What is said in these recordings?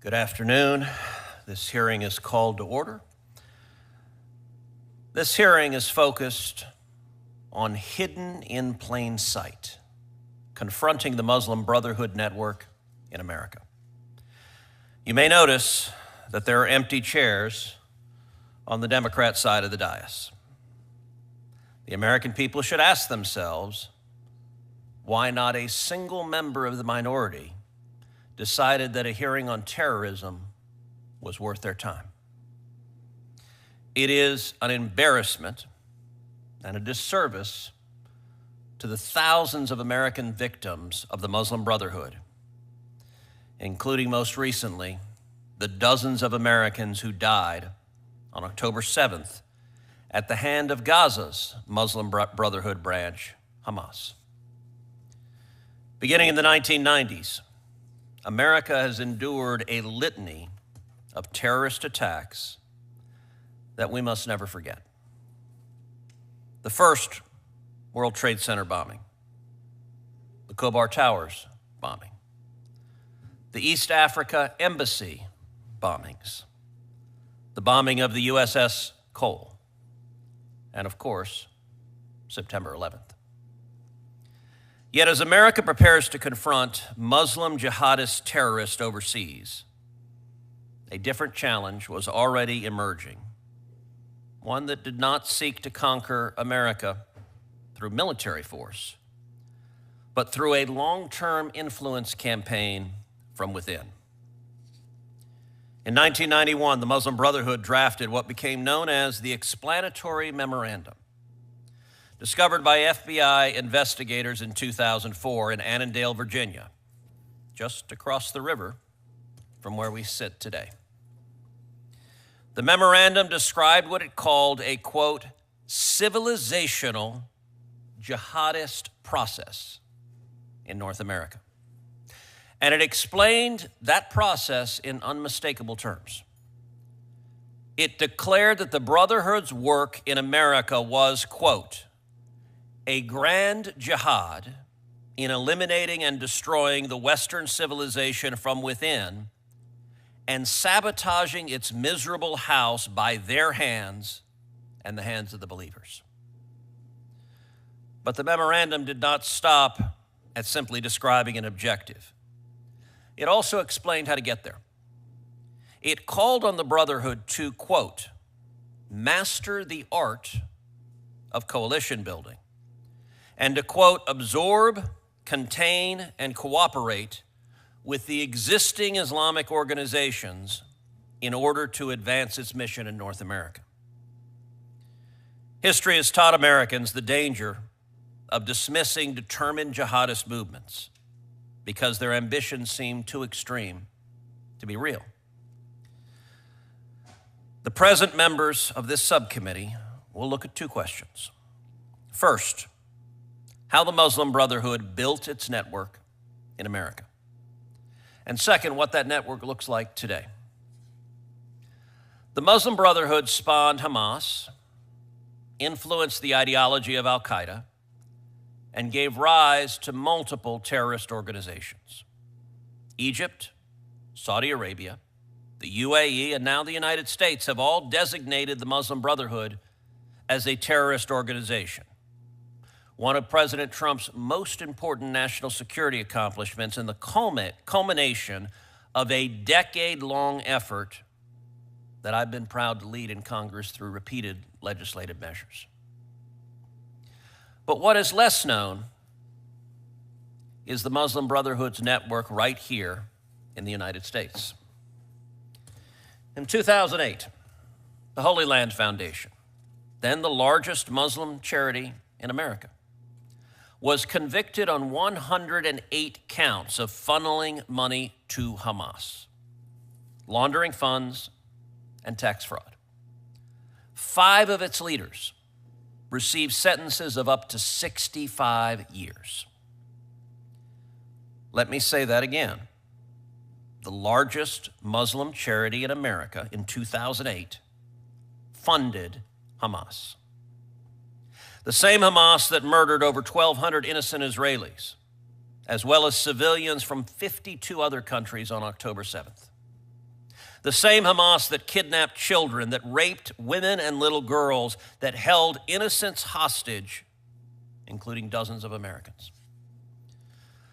Good afternoon. This hearing is called to order. This hearing is focused on hidden in plain sight, confronting the Muslim Brotherhood network in America. You may notice that there are empty chairs on the Democrat side of the dais. The American people should ask themselves why not a single member of the minority decided that a hearing on terrorism was worth their time. It is an embarrassment and a disservice to the thousands of American victims of the Muslim Brotherhood, including most recently the dozens of Americans who died on October 7th at the hand of Gaza's Muslim Brotherhood branch, Hamas. Beginning in the 1990s, America has endured a litany of terrorist attacks that we must never forget. The first, World Trade Center bombing, the Khobar Towers bombing, the East Africa Embassy bombings, the bombing of the USS Cole, and of course, September 11th. Yet as America prepares to confront Muslim jihadist terrorists overseas, a different challenge was already emerging, one that did not seek to conquer America through military force, but through a long-term influence campaign from within. In 1991, the Muslim Brotherhood drafted what became known as the Explanatory Memorandum, discovered by FBI investigators in 2004 in Annandale, Virginia, just across the river from where we sit today. The memorandum described what it called a, quote, civilizational-jihadist process in North America. And it explained that process in unmistakable terms. It declared that the Brotherhood's work in America was, quote, a grand jihad in eliminating and destroying the Western civilization from within and sabotaging its miserable house by their hands and the hands of the believers. But the memorandum did not stop at simply describing an objective. It also explained how to get there. It called on the Brotherhood to, quote, master the art of coalition building, and to, quote, absorb, contain, and cooperate with the existing Islamic organizations in order to advance its mission in North America. History has taught Americans the danger of dismissing determined jihadist movements because their ambitions seem too extreme to be real. The present members of this subcommittee will look at two questions. First, how the Muslim Brotherhood built its network in America. And second, what that network looks like today. The Muslim Brotherhood spawned Hamas, influenced the ideology of Al-Qaeda, and gave rise to multiple terrorist organizations. Egypt, Saudi Arabia, the UAE, and now the United States have all designated the Muslim Brotherhood as a terrorist organization, one of President Trump's most important national security accomplishments and the culmination of a decade-long effort that I've been proud to lead in Congress through repeated legislative measures. But what is less known is the Muslim Brotherhood's network right here in the United States. In 2008, the Holy Land Foundation, then the largest Muslim charity in America, was convicted on 108 counts of funneling money to Hamas, laundering funds, and tax fraud. 5 of its leaders received sentences of up to 65 years. Let me say that again. The largest Muslim charity in America in 2008 funded Hamas. The same Hamas that murdered over 1,200 innocent Israelis, as well as civilians from 52 other countries on October 7th. The same Hamas that kidnapped children, that raped women and little girls, that held innocents hostage, including dozens of Americans.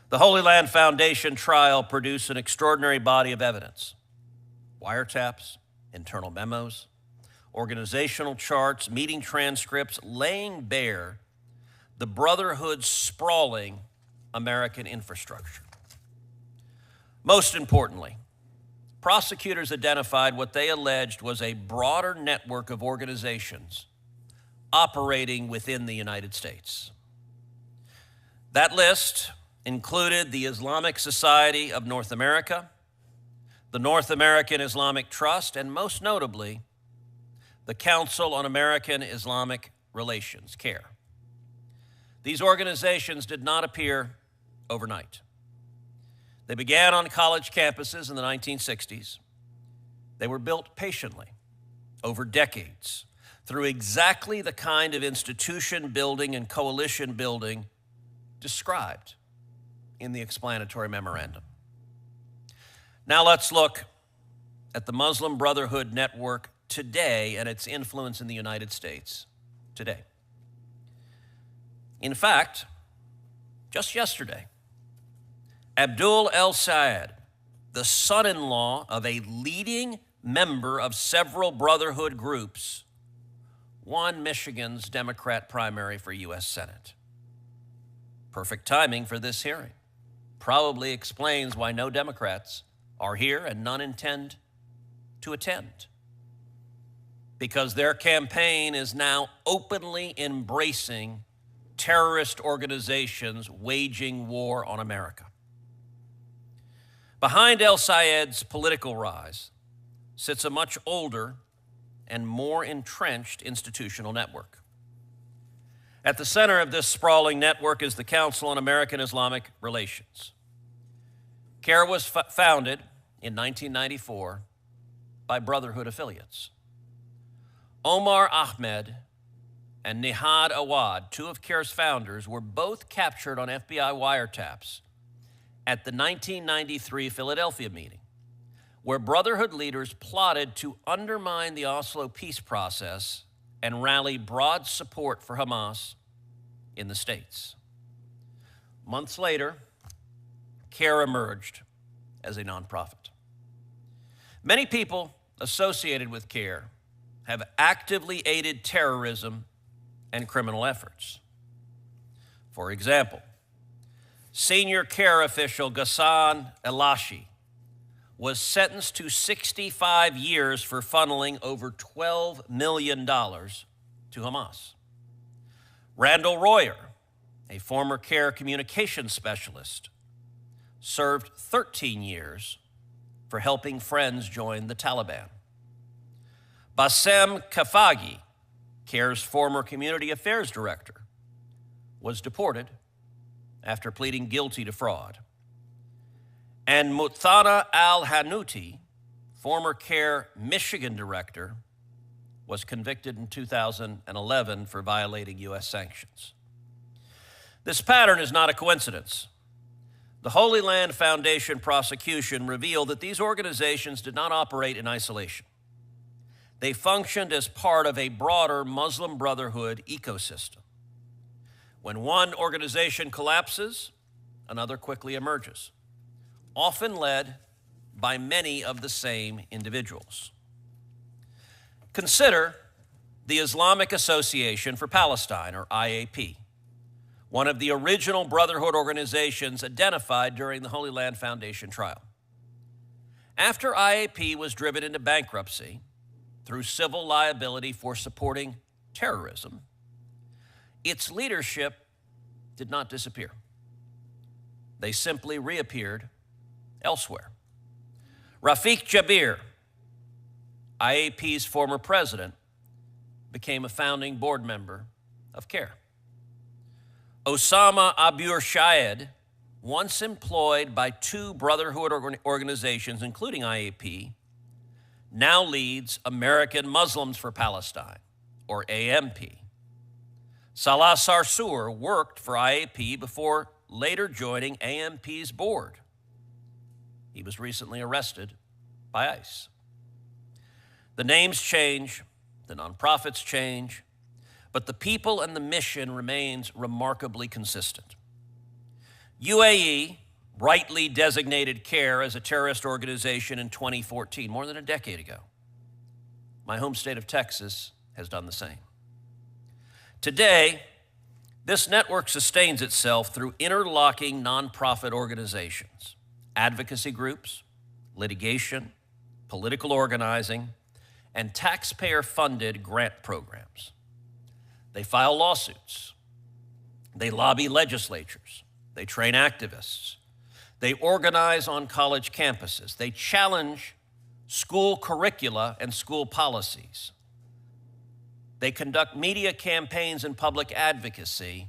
The Holy Land Foundation trial produced an extraordinary body of evidence: wiretaps, internal memos, organizational charts, meeting transcripts, laying bare the Brotherhood's sprawling American infrastructure. Most importantly, prosecutors identified what they alleged was a broader network of organizations operating within the United States. That list included the Islamic Society of North America, the North American Islamic Trust, and most notably, the Council on American Islamic Relations, CAIR. These organizations did not appear overnight. They began on college campuses in the 1960s. They were built patiently over decades through exactly the kind of institution building and coalition building described in the Explanatory Memorandum. Now let's look at the Muslim Brotherhood network today and its influence in the United States today. In fact, just yesterday, Abdul El-Sayed, the son-in-law of a leading member of several Brotherhood groups, won Michigan's Democrat primary for U.S. Senate. Perfect timing for this hearing. Probably explains why no Democrats are here and none intend to attend. Because their campaign is now openly embracing terrorist organizations waging war on America. Behind El-Sayed's political rise sits a much older and more entrenched institutional network. At the center of this sprawling network is the Council on American Islamic Relations. CAIR was founded in 1994 by Brotherhood affiliates. Omar Ahmed and Nihad Awad, two of CAIR's founders, were both captured on FBI wiretaps at the 1993 Philadelphia meeting, where Brotherhood leaders plotted to undermine the Oslo peace process and rally broad support for Hamas in the States. Months later, CAIR emerged as a nonprofit. Many people associated with CAIR have actively aided terrorism and criminal efforts. For example, senior CAIR official Ghassan Elashi was sentenced to 65 years for funneling over $12 million to Hamas. Randall Royer, a former CAIR communications specialist, served 13 years for helping friends join the Taliban. Bassem Khafagi, CAIR's former community affairs director, was deported after pleading guilty to fraud. And Muthana al-Hanouti, former CAIR Michigan director, was convicted in 2011 for violating U.S. sanctions. This pattern is not a coincidence. The Holy Land Foundation prosecution revealed that these organizations did not operate in isolation. They functioned as part of a broader Muslim Brotherhood ecosystem. When one organization collapses, another quickly emerges, often led by many of the same individuals. Consider the Islamic Association for Palestine, or IAP, one of the original Brotherhood organizations identified during the Holy Land Foundation trial. After IAP was driven into bankruptcy through civil liability for supporting terrorism, its leadership did not disappear. They simply reappeared elsewhere. Rafiq Jabir, IAP's former president, became a founding board member of CAIR. Osama Abur Shayed, once employed by two Brotherhood organizations, including IAP, now leads American Muslims for Palestine, or AMP. Salah Sarsour worked for IAP before later joining AMP's board. He was recently arrested by ICE. The names change, the nonprofits change, but the people and the mission remains remarkably consistent. UAE rightly designated CAIR as a terrorist organization in 2014, more than a decade ago. My home state of Texas has done the same. Today, this network sustains itself through interlocking nonprofit organizations, advocacy groups, litigation, political organizing, and taxpayer-funded grant programs. They file lawsuits. They lobby legislatures. They train activists. They organize on college campuses. They challenge school curricula and school policies. They conduct media campaigns and public advocacy,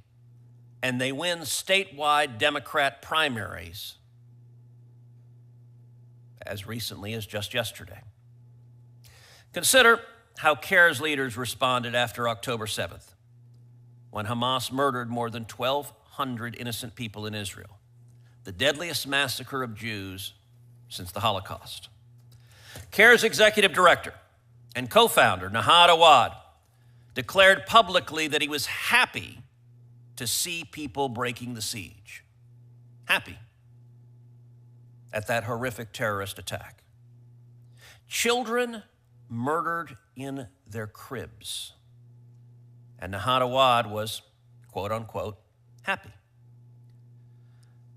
and they win statewide Democrat primaries as recently as just yesterday. Consider how CAIR's leaders responded after October 7th, when Hamas murdered more than 1,200 innocent people in Israel, the deadliest massacre of Jews since the Holocaust. CAIR's executive director and co-founder, Nahad Awad, declared publicly that he was happy to see people breaking the siege. Happy at that horrific terrorist attack. Children murdered in their cribs. And Nahad Awad was, quote unquote, happy.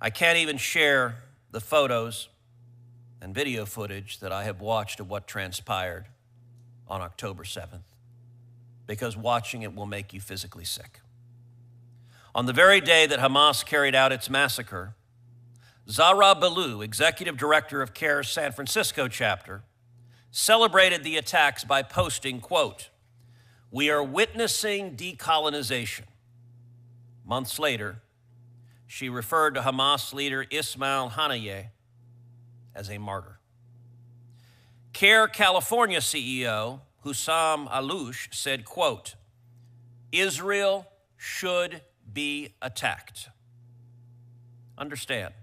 I can't even share the photos and video footage that I have watched of what transpired on October 7th, because watching it will make you physically sick. On the very day that Hamas carried out its massacre, Zahra Ballou, executive director of CAIR's San Francisco chapter, celebrated the attacks by posting, quote, "We are witnessing decolonization." Months later, she referred to Hamas leader Ismail Haniyeh as a martyr. CAIR California CEO Hussam Alouche said, quote, "Israel should be attacked." Understand,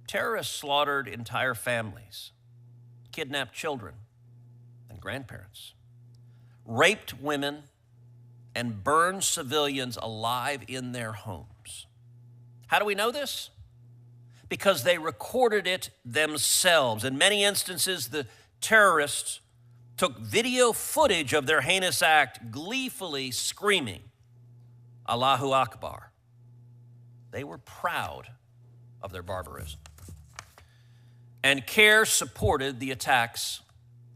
terrorists slaughtered entire families, kidnapped children and grandparents, raped women, and burned civilians alive in their homes. How do we know this? Because they recorded it themselves. In many instances, the terrorists took video footage of their heinous act, gleefully screaming, "Allahu Akbar." They were proud of their barbarism. And CAIR supported the attacks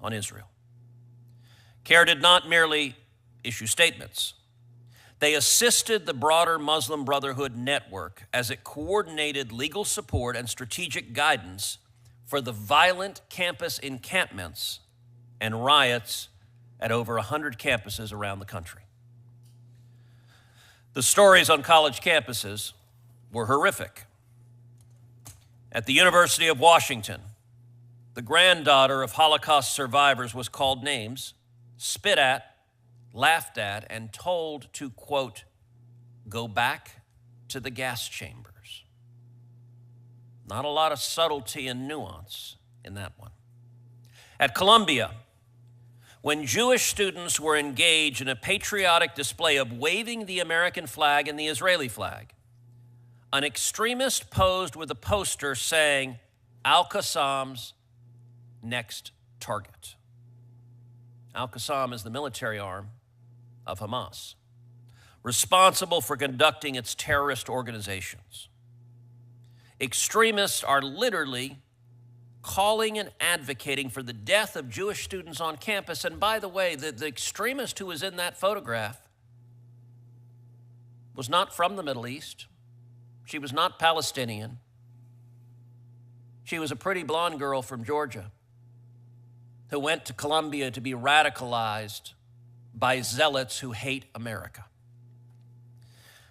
on Israel. CAIR did not merely issue statements. They assisted the broader Muslim Brotherhood network as it coordinated legal support and strategic guidance for the violent campus encampments and riots at over 100 campuses around the country. The stories on college campuses were horrific. At the University of Washington, the granddaughter of Holocaust survivors was called names, spit at, laughed at, and told to, quote, "Go back to the gas chambers." Not a lot of subtlety and nuance in that one. At Columbia, when Jewish students were engaged in a patriotic display of waving the American flag and the Israeli flag, an extremist posed with a poster saying, "Al-Qassam's next target." Al-Qassam is the military arm of Hamas, responsible for conducting its terrorist organizations. Extremists are literally calling and advocating for the death of Jewish students on campus. And by the way, the extremist who was in that photograph was not from the Middle East. She was not Palestinian. She was a pretty blonde girl from Georgia who went to Columbia to be radicalized by zealots who hate America.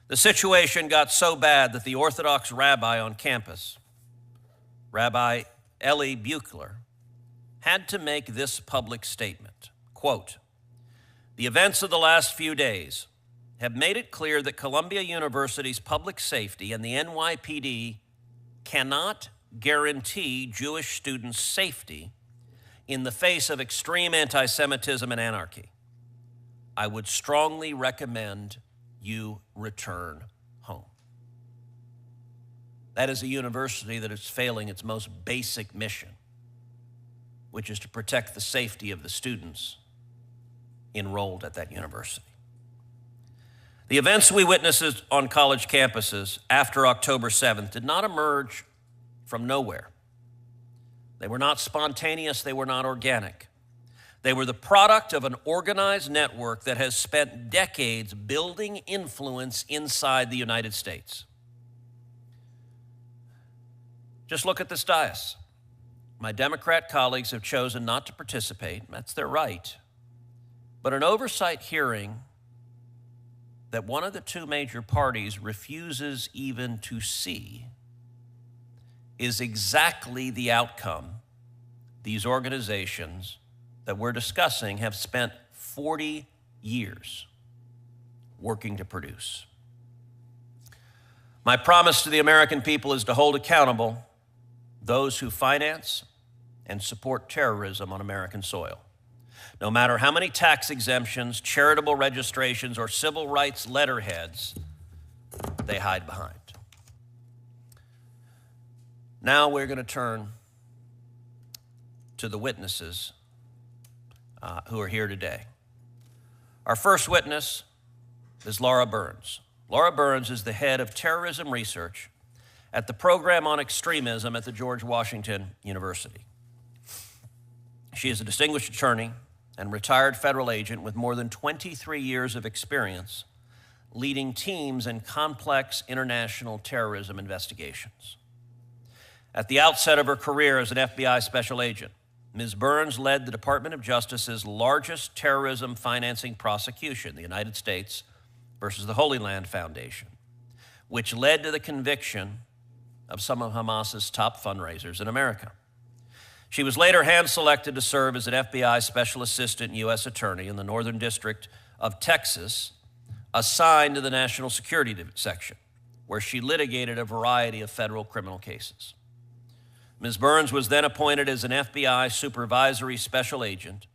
The situation got so bad that the Orthodox rabbi on campus, Rabbi Eli Buchler, had to make this public statement, quote, "The events of the last few days have made it clear that Columbia University's public safety and the NYPD cannot guarantee Jewish students' safety, in the face of extreme anti-Semitism and anarchy, I would strongly recommend you return home. That is a university that is failing its most basic mission, which is to protect the safety of the students enrolled at that university. The events we witnessed on college campuses after October 7th did not emerge from nowhere. They were not spontaneous, they were not organic. They were the product of an organized network that has spent decades building influence inside the United States. Just look at this dais. My Democrat colleagues have chosen not to participate. That's their right. But an oversight hearing that one of the two major parties refuses even to see is exactly the outcome these organizations that we're discussing have spent 40 years working to produce. My promise to the American people is to hold accountable those who finance and support terrorism on American soil. No matter how many tax exemptions, charitable registrations, or civil rights letterheads they hide behind. Now we're going to turn to the witnesses who are here today. Our first witness is Laura Burns. Laura Burns is the head of terrorism research at the Program on Extremism at the George Washington University. She is a distinguished attorney and retired federal agent with more than 23 years of experience leading teams in complex international terrorism investigations. At the outset of her career as an FBI special agent, Ms. Burns led the Department of Justice's largest terrorism financing prosecution, the United States versus the Holy Land Foundation, which led to the conviction of some of Hamas's top fundraisers in America. She was later hand-selected to serve as an FBI Special Assistant U.S. Attorney in the Northern District of Texas, assigned to the National Security Section, where she litigated a variety of federal criminal cases. Ms. Burns was then appointed as an FBI Supervisory Special Agent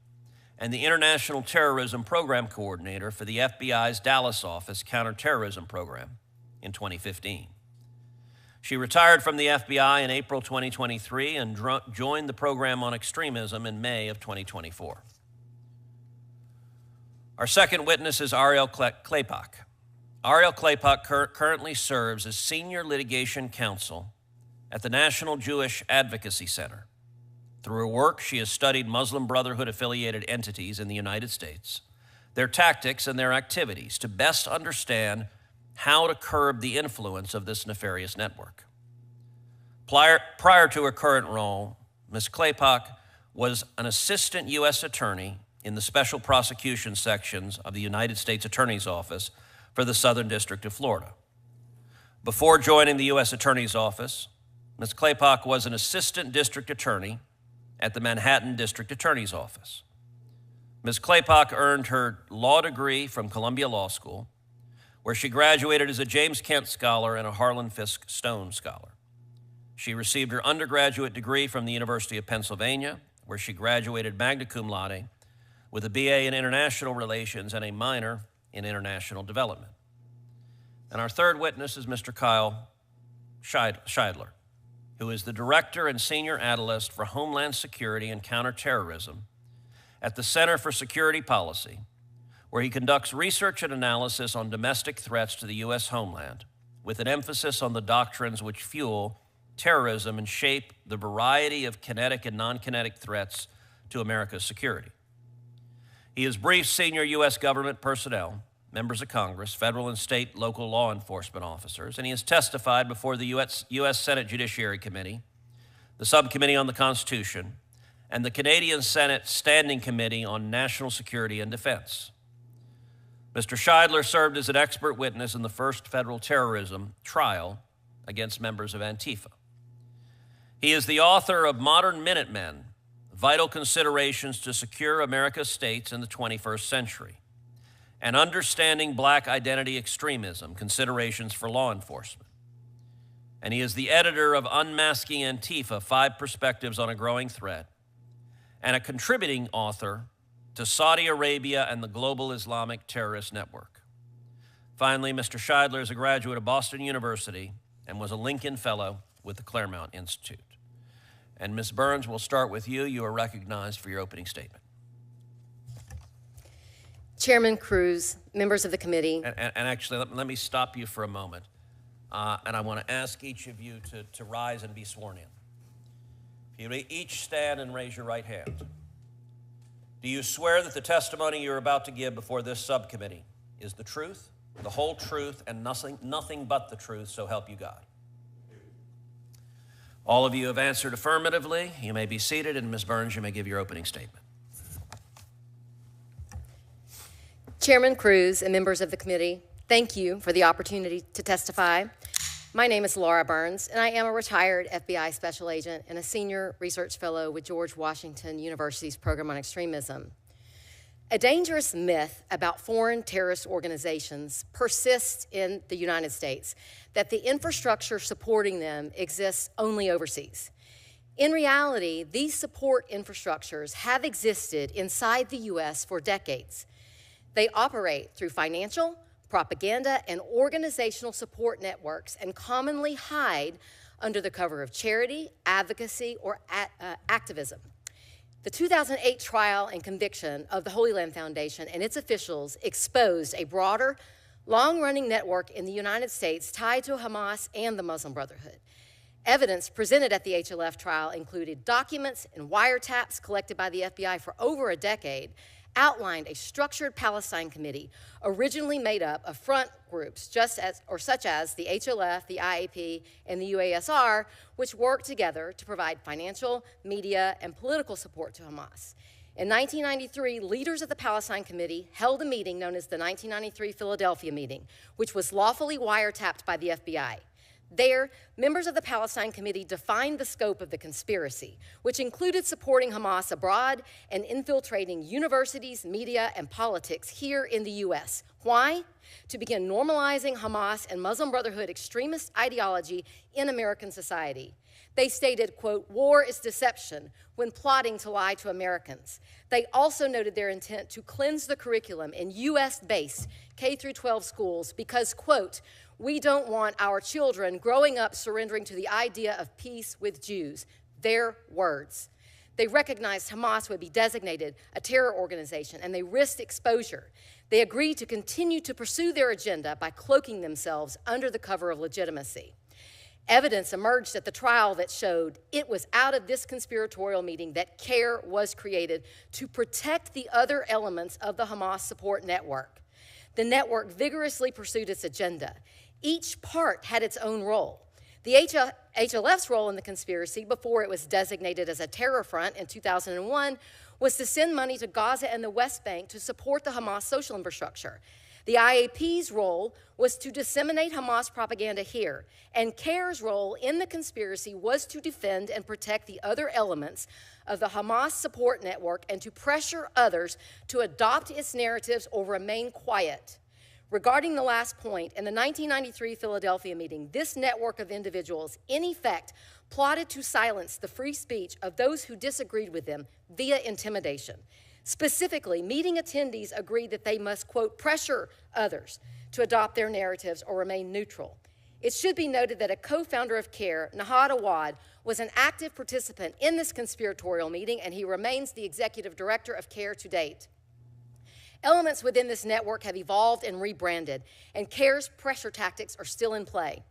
and the International Terrorism Program Coordinator for the FBI's Dallas office counterterrorism program in 2015. She retired from the FBI in April 2023 and joined the Program on Extremism in May of 2024. Our second witness is Ariel Claypak. Ariel Claypak currently serves as Senior Litigation Counsel at the National Jewish Advocacy Center. Through her work, she has studied Muslim Brotherhood-affiliated entities in the United States, their tactics and their activities to best understand how to curb the influence of this nefarious network. Prior to her current role, Ms. Claypak was an assistant U.S. attorney in the Special Prosecution Sections of the United States Attorney's Office for the Southern District of Florida. Before joining the U.S. Attorney's Office, Ms. Claypak was an assistant district attorney at the Manhattan District Attorney's Office. Ms. Claypak earned her law degree from Columbia Law School, where she graduated as a James Kent Scholar and a Harlan Fiske Stone Scholar. She received her undergraduate degree from the University of Pennsylvania, where she graduated magna cum laude with a BA in International Relations and a minor in International Development. And our third witness is Mr. Kyle Scheidler, who is the Director and Senior Analyst for Homeland Security and Counterterrorism at the Center for Security Policy, where he conducts research and analysis on domestic threats to the U.S. homeland, with an emphasis on the doctrines which fuel terrorism and shape the variety of kinetic and non-kinetic threats to America's security. He has briefed senior U.S. government personnel, members of Congress, federal and state local law enforcement officers, and he has testified before the U.S. Senate Judiciary Committee, the Subcommittee on the Constitution, and the Canadian Senate Standing Committee on National Security and Defense. Mr. Scheidler served as an expert witness in the first federal terrorism trial against members of Antifa. He is the author of Modern Minutemen, Vital Considerations to Secure America's States in the 21st Century, and Understanding Black Identity Extremism, Considerations for Law Enforcement. And he is the editor of Unmasking Antifa, 5 Perspectives on a Growing Threat, and a contributing author to Saudi Arabia and the Global Islamic Terrorist Network. Finally, Mr. Scheidler is a graduate of Boston University and was a Lincoln Fellow with the Claremont Institute. And Ms. Burns, we'll start with you. You are recognized for your opening statement. Chairman Cruz, members of the committee. And actually, let me stop you for a moment. And I want to ask each of you to rise and be sworn in. If you each stand and raise your right hand. Do you swear that the testimony you're about to give before this subcommittee is the truth, the whole truth, and nothing but the truth, so help you God? All of you have answered affirmatively. You may be seated, and Ms. Burns, you may give your opening statement. Chairman Cruz and members of the committee, thank you for the opportunity to testify. My name is Laura Burns, and I am a retired FBI special agent and a senior research fellow with George Washington University's Program on Extremism. A dangerous myth about foreign terrorist organizations persists in the United States, that the infrastructure supporting them exists only overseas. In reality, these support infrastructures have existed inside the U.S. for decades. They operate through financial, propaganda, and organizational support networks and commonly hide under the cover of charity, advocacy, or activism. The 2008 trial and conviction of the Holy Land Foundation and its officials exposed a broader, long-running network in the United States tied to Hamas and the Muslim Brotherhood. Evidence presented at the HLF trial included documents and wiretaps collected by the FBI for over a decade, outlined a structured Palestine committee originally made up of front groups such as the HLF, the IAP, and the UASR, which worked together to provide financial, media, and political support to Hamas. In 1993, leaders of the Palestine Committee held a meeting known as the 1993 Philadelphia meeting, which was lawfully wiretapped by the FBI. There, members of the Palestine Committee defined the scope of the conspiracy, which included supporting Hamas abroad and infiltrating universities, media, and politics here in the U.S. Why? To begin normalizing Hamas and Muslim Brotherhood extremist ideology in American society. They stated, quote, "War is deception," when plotting to lie to Americans. They also noted their intent to cleanse the curriculum in U.S.-based K-12 schools because, quote, "We don't want our children growing up surrendering to the idea of peace with Jews." Their words. They recognized Hamas would be designated a terror organization, and they risked exposure. They agreed to continue to pursue their agenda by cloaking themselves under the cover of legitimacy. Evidence emerged at the trial that showed it was out of this conspiratorial meeting that CAIR was created to protect the other elements of the Hamas support network. The network vigorously pursued its agenda. Each part had its own role. The HLF's role in the conspiracy, before it was designated as a terror front in 2001, was to send money to Gaza and the West Bank to support the Hamas social infrastructure. The IAP's role was to disseminate Hamas propaganda here, and CAIR's role in the conspiracy was to defend and protect the other elements of the Hamas support network and to pressure others to adopt its narratives or remain quiet. Regarding the last point, in the 1993 Philadelphia meeting, this network of individuals, in effect, plotted to silence the free speech of those who disagreed with them via intimidation. Specifically, meeting attendees agreed that they must, quote, "pressure others to adopt their narratives or remain neutral." It should be noted that a co-founder of CAIR, Nahad Awad, was an active participant in this conspiratorial meeting, and he remains the executive director of CAIR to date. Elements within this network have evolved and rebranded, and CAIR's pressure tactics are still in play.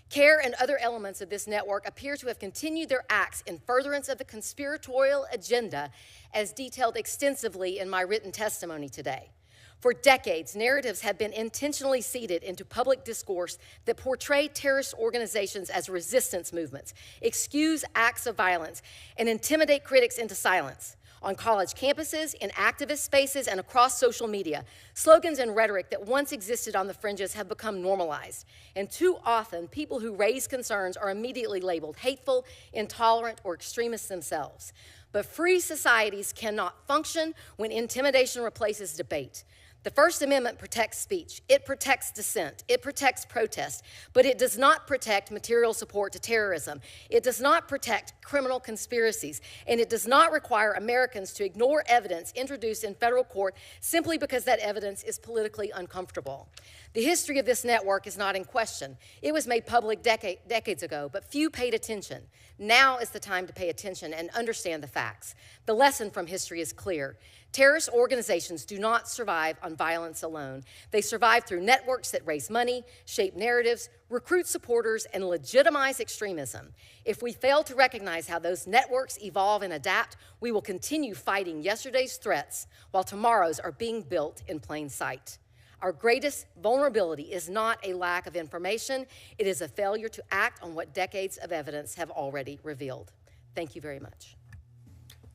CAIR and other elements of this network appear to have continued their acts in furtherance of the conspiratorial agenda, as detailed extensively in my written testimony today. For decades, narratives have been intentionally seeded into public discourse that portray terrorist organizations as resistance movements, excuse acts of violence, and intimidate critics into silence. On college campuses, in activist spaces, and across social media, slogans and rhetoric that once existed on the fringes have become normalized. And too often, people who raise concerns are immediately labeled hateful, intolerant, or extremists themselves. But free societies cannot function when intimidation replaces debate. The First Amendment protects speech, it protects dissent, it protects protest, but it does not protect material support to terrorism. It does not protect criminal conspiracies, and it does not require Americans to ignore evidence introduced in federal court simply because that evidence is politically uncomfortable. The history of this network is not in question. It was made public decades ago, but few paid attention. Now is the time to pay attention and understand the facts. The lesson from history is clear. Terrorist organizations do not survive on violence alone. They survive through networks that raise money, shape narratives, recruit supporters, and legitimize extremism. If we fail to recognize how those networks evolve and adapt, we will continue fighting yesterday's threats while tomorrow's are being built in plain sight. Our greatest vulnerability is not a lack of information, it is a failure to act on what decades of evidence have already revealed. Thank you very much.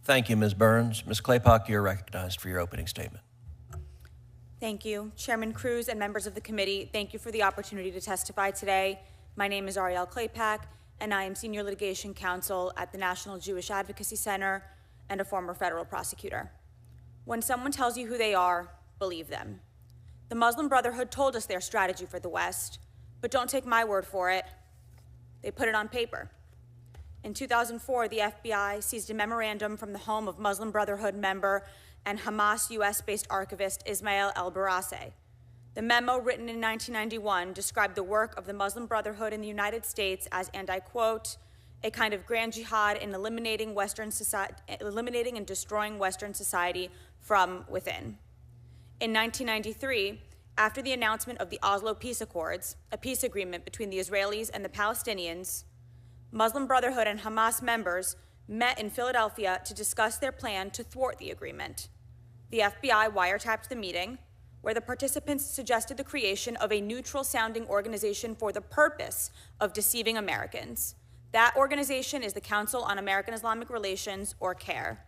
Thank you, Ms. Burns. Ms. Claypock, you're recognized for your opening statement. Thank you. Chairman Cruz and members of the committee, thank you for the opportunity to testify today. My name is Ariel Claypack, and I am Senior Litigation Counsel at the National Jewish Advocacy Center and a former federal prosecutor. When someone tells you who they are, believe them. The Muslim Brotherhood told us their strategy for the West, but don't take my word for it. They put it on paper. In 2004, the FBI seized a memorandum from the home of Muslim Brotherhood member and Hamas US-based archivist Ismail el-Barase. The memo, written in 1991, described the work of the Muslim Brotherhood in the United States as, and I quote, a kind of grand jihad in eliminating and destroying Western society from within. In 1993, after the announcement of the Oslo Peace Accords, a peace agreement between the Israelis and the Palestinians, Muslim Brotherhood and Hamas members met in Philadelphia to discuss their plan to thwart the agreement. The FBI wiretapped the meeting, where the participants suggested the creation of a neutral-sounding organization for the purpose of deceiving Americans. That organization is the Council on American-Islamic Relations, or CAIR.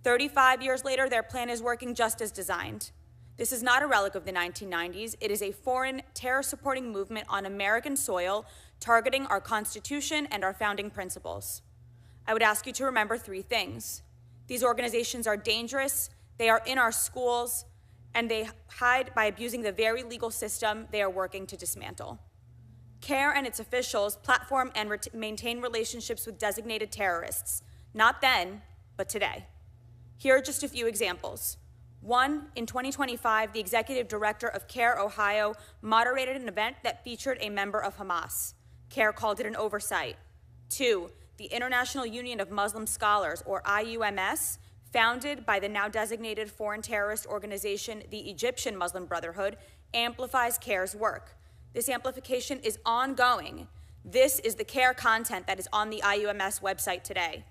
35 years later, their plan is working just as designed. This is not a relic of the 1990s. It is a foreign terror-supporting movement on American soil targeting our Constitution and our founding principles. I would ask you to remember three things. These organizations are dangerous, they are in our schools, and they hide by abusing the very legal system they are working to dismantle. CAIR and its officials platform and maintain relationships with designated terrorists, not then, but today. Here are just a few examples. One, in 2025, the executive director of CAIR Ohio moderated an event that featured a member of Hamas. CAIR called it an oversight. Two, the International Union of Muslim Scholars, or IUMS, founded by the now designated foreign terrorist organization, the Egyptian Muslim Brotherhood, amplifies CAIR's work. This amplification is ongoing. This is the CAIR content that is on the IUMS website today.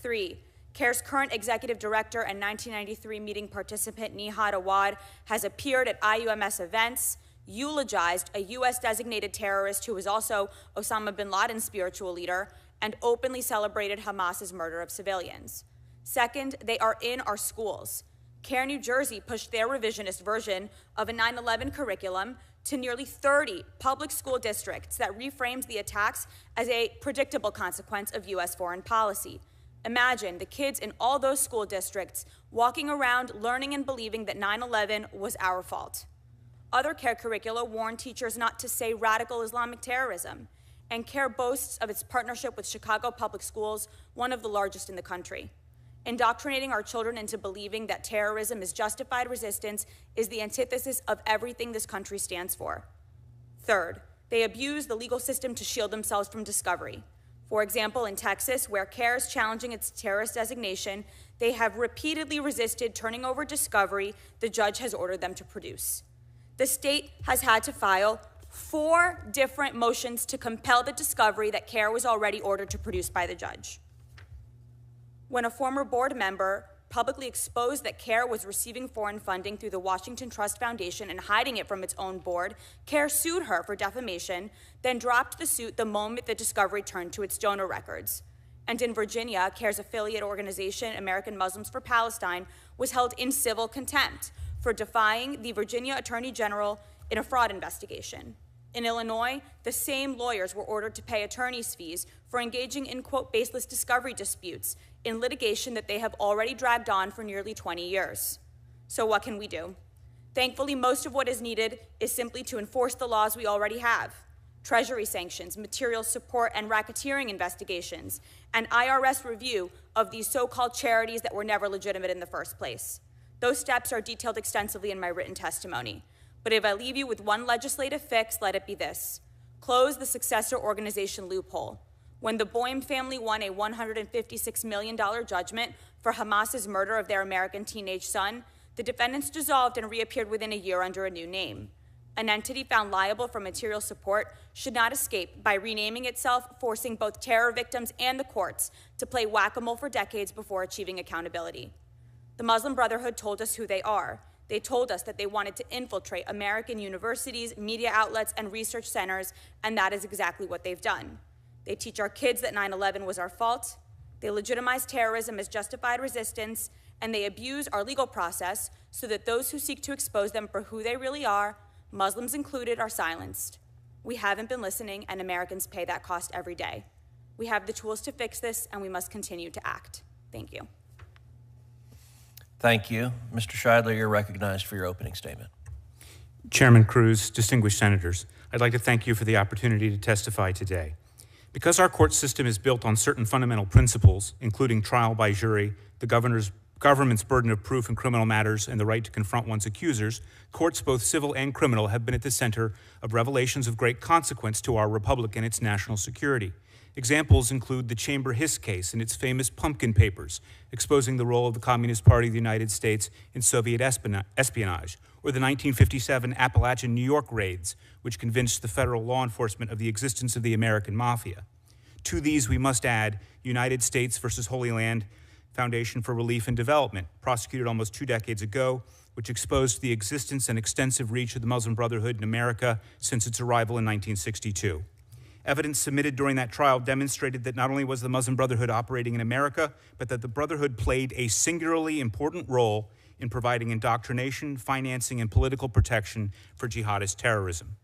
Three, CAIR's current executive director and 1993 meeting participant, Nihad Awad, has appeared at IUMS events, eulogized a US designated terrorist who was also Osama bin Laden's spiritual leader, and openly celebrated Hamas's murder of civilians. Second, they are in our schools. CAIR New Jersey pushed their revisionist version of a 9/11 curriculum to nearly 30 public school districts that reframes the attacks as a predictable consequence of US foreign policy. Imagine the kids in all those school districts walking around learning and believing that 9/11 was our fault. Other CAIR curricula warn teachers not to say radical Islamic terrorism, and CAIR boasts of its partnership with Chicago Public Schools, one of the largest in the country. Indoctrinating our children into believing that terrorism is justified resistance is the antithesis of everything this country stands for. Third, they abuse the legal system to shield themselves from discovery. For example, in Texas, where CAIR is challenging its terrorist designation, they have repeatedly resisted turning over discovery the judge has ordered them to produce. The state has had to file 4 different motions to compel the discovery that CAIR was already ordered to produce by the judge. When a former board member publicly exposed that CAIR was receiving foreign funding through the Washington Trust Foundation and hiding it from its own board, CAIR sued her for defamation, then dropped the suit the moment the discovery turned to its donor records. And in Virginia, CAIR's affiliate organization, American Muslims for Palestine, was held in civil contempt for defying the Virginia Attorney General in a fraud investigation. In Illinois, the same lawyers were ordered to pay attorney's fees for engaging in, quote, baseless discovery disputes in litigation that they have already dragged on for nearly 20 years. So what can we do? Thankfully, most of what is needed is simply to enforce the laws we already have: Treasury sanctions, material support and racketeering investigations, and IRS review of these so-called charities that were never legitimate in the first place. Those steps are detailed extensively in my written testimony. But if I leave you with one legislative fix, let it be this: close the successor organization loophole. When the Boehm family won a $156 million judgment for Hamas's murder of their American teenage son, the defendants dissolved and reappeared within a year under a new name. An entity found liable for material support should not escape by renaming itself, forcing both terror victims and the courts to play whack-a-mole for decades before achieving accountability. The Muslim Brotherhood told us who they are. They told us that they wanted to infiltrate American universities, media outlets, and research centers, and that is exactly what they've done. They teach our kids that 9/11 was our fault. They legitimize terrorism as justified resistance, and they abuse our legal process so that those who seek to expose them for who they really are, Muslims included, are silenced. We haven't been listening, and Americans pay that cost every day. We have the tools to fix this, and we must continue to act. Thank you. Thank you. Mr. Scheidler, you're recognized for your opening statement. Chairman Cruz, distinguished senators, I'd like to thank you for the opportunity to testify today. Because our court system is built on certain fundamental principles, including trial by jury, the government's burden of proof in criminal matters, and the right to confront one's accusers, courts, both civil and criminal, have been at the center of revelations of great consequence to our republic and its national security. Examples include the Chamber Hiss case and its famous pumpkin papers, exposing the role of the Communist Party of the United States in Soviet espionage, or the 1957 Appalachian New York raids, which convinced the federal law enforcement of the existence of the American Mafia. To these, we must add United States versus Holy Land Foundation for Relief and Development, prosecuted almost 2 decades ago, which exposed the existence and extensive reach of the Muslim Brotherhood in America since its arrival in 1962. Evidence submitted during that trial demonstrated that not only was the Muslim Brotherhood operating in America, but that the Brotherhood played a singularly important role in providing indoctrination, financing, and political protection for jihadist terrorism.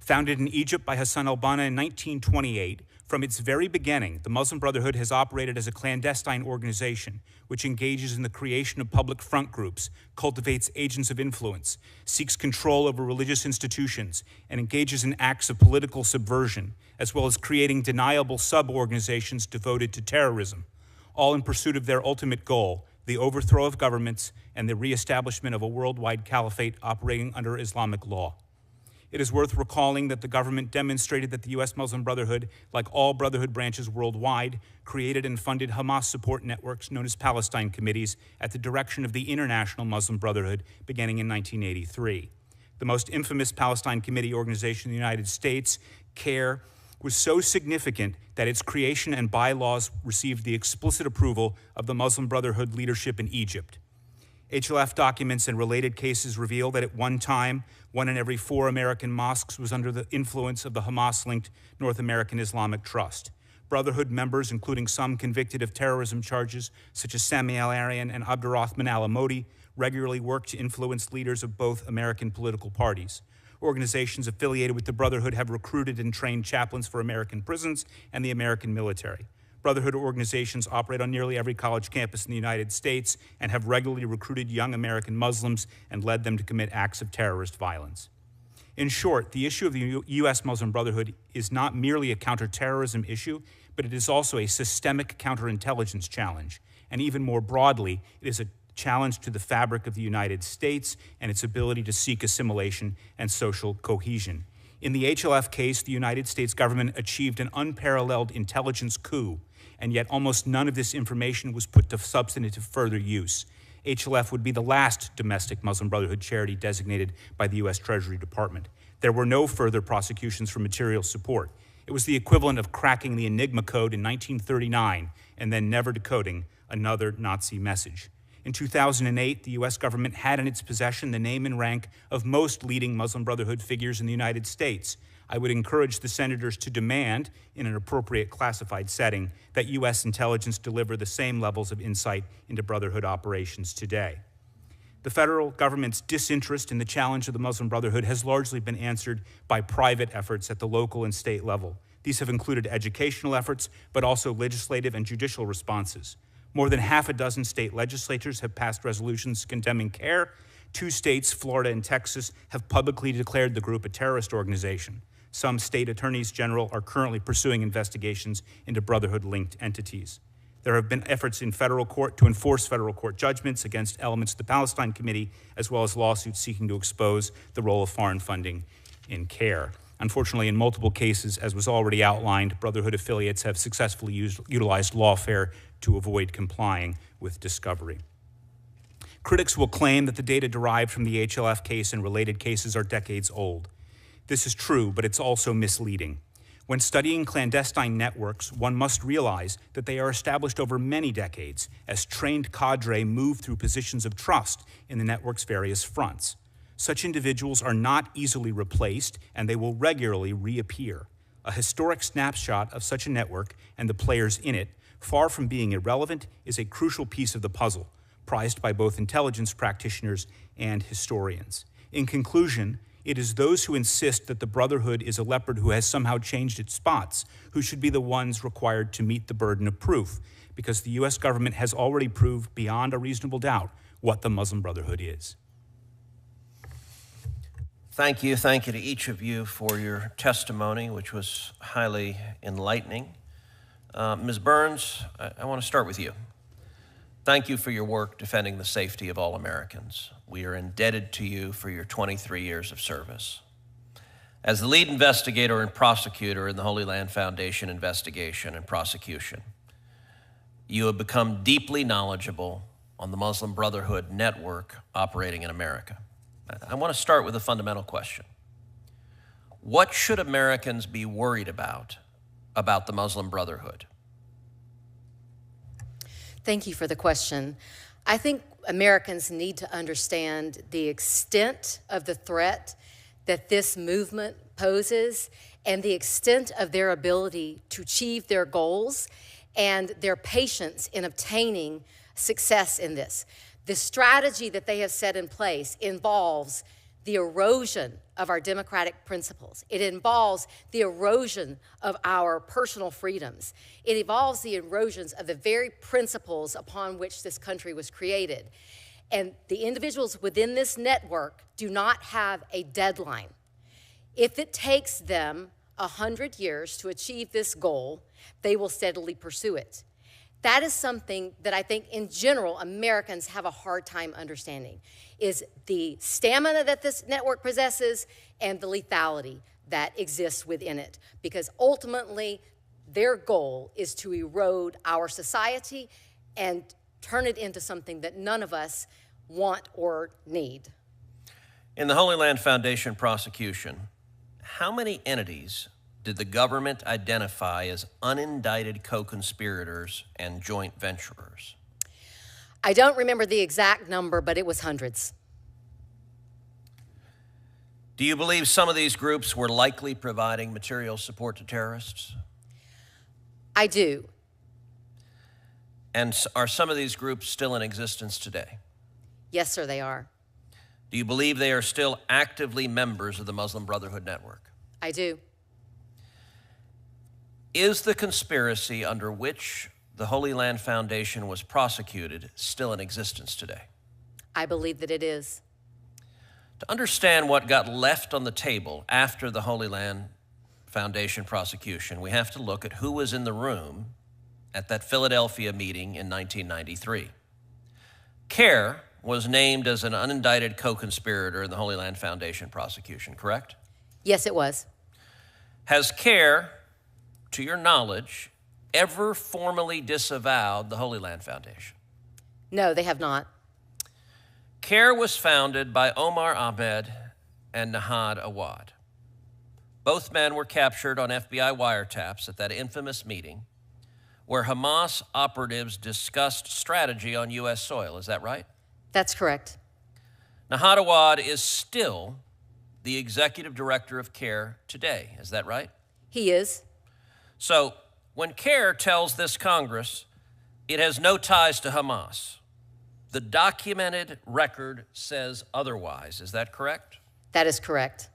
Founded in Egypt by Hassan al-Banna in 1928, from its very beginning, the Muslim Brotherhood has operated as a clandestine organization which engages in the creation of public front groups, cultivates agents of influence, seeks control over religious institutions, and engages in acts of political subversion, as well as creating deniable sub-organizations devoted to terrorism, all in pursuit of their ultimate goal, the overthrow of governments and the reestablishment of a worldwide caliphate operating under Islamic law. It is worth recalling that the government demonstrated that the U.S. Muslim Brotherhood, like all Brotherhood branches worldwide, created and funded Hamas support networks known as Palestine Committees at the direction of the International Muslim Brotherhood beginning in 1983. The most infamous Palestine Committee organization in the United States, CAIR, was so significant that its creation and bylaws received the explicit approval of the Muslim Brotherhood leadership in Egypt. HLF documents and related cases reveal that at one time, 1 in every 4 American mosques was under the influence of the Hamas-linked North American Islamic Trust. Brotherhood members, including some convicted of terrorism charges, such as Sami al-Arian and Abdurrahman al-Amodi, regularly worked to influence leaders of both American political parties. Organizations affiliated with the Brotherhood have recruited and trained chaplains for American prisons and the American military. Brotherhood organizations operate on nearly every college campus in the United States and have regularly recruited young American Muslims and led them to commit acts of terrorist violence. In short, the issue of the U.S. Muslim Brotherhood is not merely a counterterrorism issue, but it is also a systemic counterintelligence challenge. And even more broadly, it is a challenge to the fabric of the United States and its ability to seek assimilation and social cohesion. In the HLF case, the United States government achieved an unparalleled intelligence coup, and yet almost none of this information was put to substantive further use. HLF would be the last domestic Muslim Brotherhood charity designated by the U.S. Treasury Department. There were no further prosecutions for material support. It was the equivalent of cracking the Enigma code in 1939 and then never decoding another Nazi message. In 2008, the U.S. government had in its possession the name and rank of most leading Muslim Brotherhood figures in the United States. I would encourage the senators to demand, in an appropriate classified setting, that U.S. intelligence deliver the same levels of insight into Brotherhood operations today. The federal government's disinterest in the challenge of the Muslim Brotherhood has largely been answered by private efforts at the local and state level. These have included educational efforts, but also legislative and judicial responses. More than 6 state legislatures have passed resolutions condemning CAIR. 2 states, Florida and Texas, have publicly declared the group a terrorist organization. Some state attorneys general are currently pursuing investigations into Brotherhood-linked entities. There have been efforts in federal court to enforce federal court judgments against elements of the Palestine Committee, as well as lawsuits seeking to expose the role of foreign funding in CAIR. Unfortunately, in multiple cases, as was already outlined, Brotherhood affiliates have successfully utilized lawfare to avoid complying with discovery. Critics will claim that the data derived from the HLF case and related cases are decades old. This is true, but it's also misleading. When studying clandestine networks, one must realize that they are established over many decades as trained cadre move through positions of trust in the network's various fronts. Such individuals are not easily replaced, and they will regularly reappear. A historic snapshot of such a network and the players in it, far from being irrelevant, is a crucial piece of the puzzle, prized by both intelligence practitioners and historians. In conclusion, it is those who insist that the Brotherhood is a leopard who has somehow changed its spots who should be the ones required to meet the burden of proof, because the U.S. government has already proved beyond a reasonable doubt what the Muslim Brotherhood is. Thank you to each of you for your testimony, which was highly enlightening. Ms. Burns, I want to start with you. Thank you for your work defending the safety of all Americans. We are indebted to you for your 23 years of service. As the lead investigator and prosecutor in the Holy Land Foundation investigation and prosecution, you have become deeply knowledgeable on the Muslim Brotherhood network operating in America. I want to start with a fundamental question. What should Americans be worried about the Muslim Brotherhood? Thank you for the question. I think Americans need to understand the extent of the threat that this movement poses and the extent of their ability to achieve their goals and their patience in obtaining success in this. The strategy that they have set in place involves the erosion of our democratic principles. It involves the erosion of our personal freedoms. It involves the erosions of the very principles upon which this country was created. And the individuals within this network do not have a deadline. If it takes them 100 years to achieve this goal, they will steadily pursue it. That is something that I think in general Americans have a hard time understanding, is the stamina that this network possesses and the lethality that exists within it. Because ultimately, their goal is to erode our society and turn it into something that none of us want or need. In the Holy Land Foundation prosecution, how many entities did the government identify as unindicted co-conspirators and joint venturers? I don't remember the exact number, but it was hundreds. Do you believe some of these groups were likely providing material support to terrorists? I do. And are some of these groups still in existence today? Yes, sir, they are. Do you believe they are still actively members of the Muslim Brotherhood network? I do. Is the conspiracy under which the Holy Land Foundation was prosecuted still in existence today? I believe that it is. To understand what got left on the table after the Holy Land Foundation prosecution, we have to look at who was in the room at that Philadelphia meeting in 1993. CAIR was named as an unindicted co-conspirator in the Holy Land Foundation prosecution, correct? Yes, it was. Has CAIR, to your knowledge, ever formally disavowed the Holy Land Foundation? No, they have not. CAIR was founded by Omar Ahmed and Nahad Awad. Both men were captured on FBI wiretaps at that infamous meeting where Hamas operatives discussed strategy on U.S. soil. Is that right? That's correct. Nahad Awad is still the executive director of CAIR today. Is that right? He is. So when CAIR tells this Congress it has no ties to Hamas, the documented record says otherwise. Is that correct? That is correct.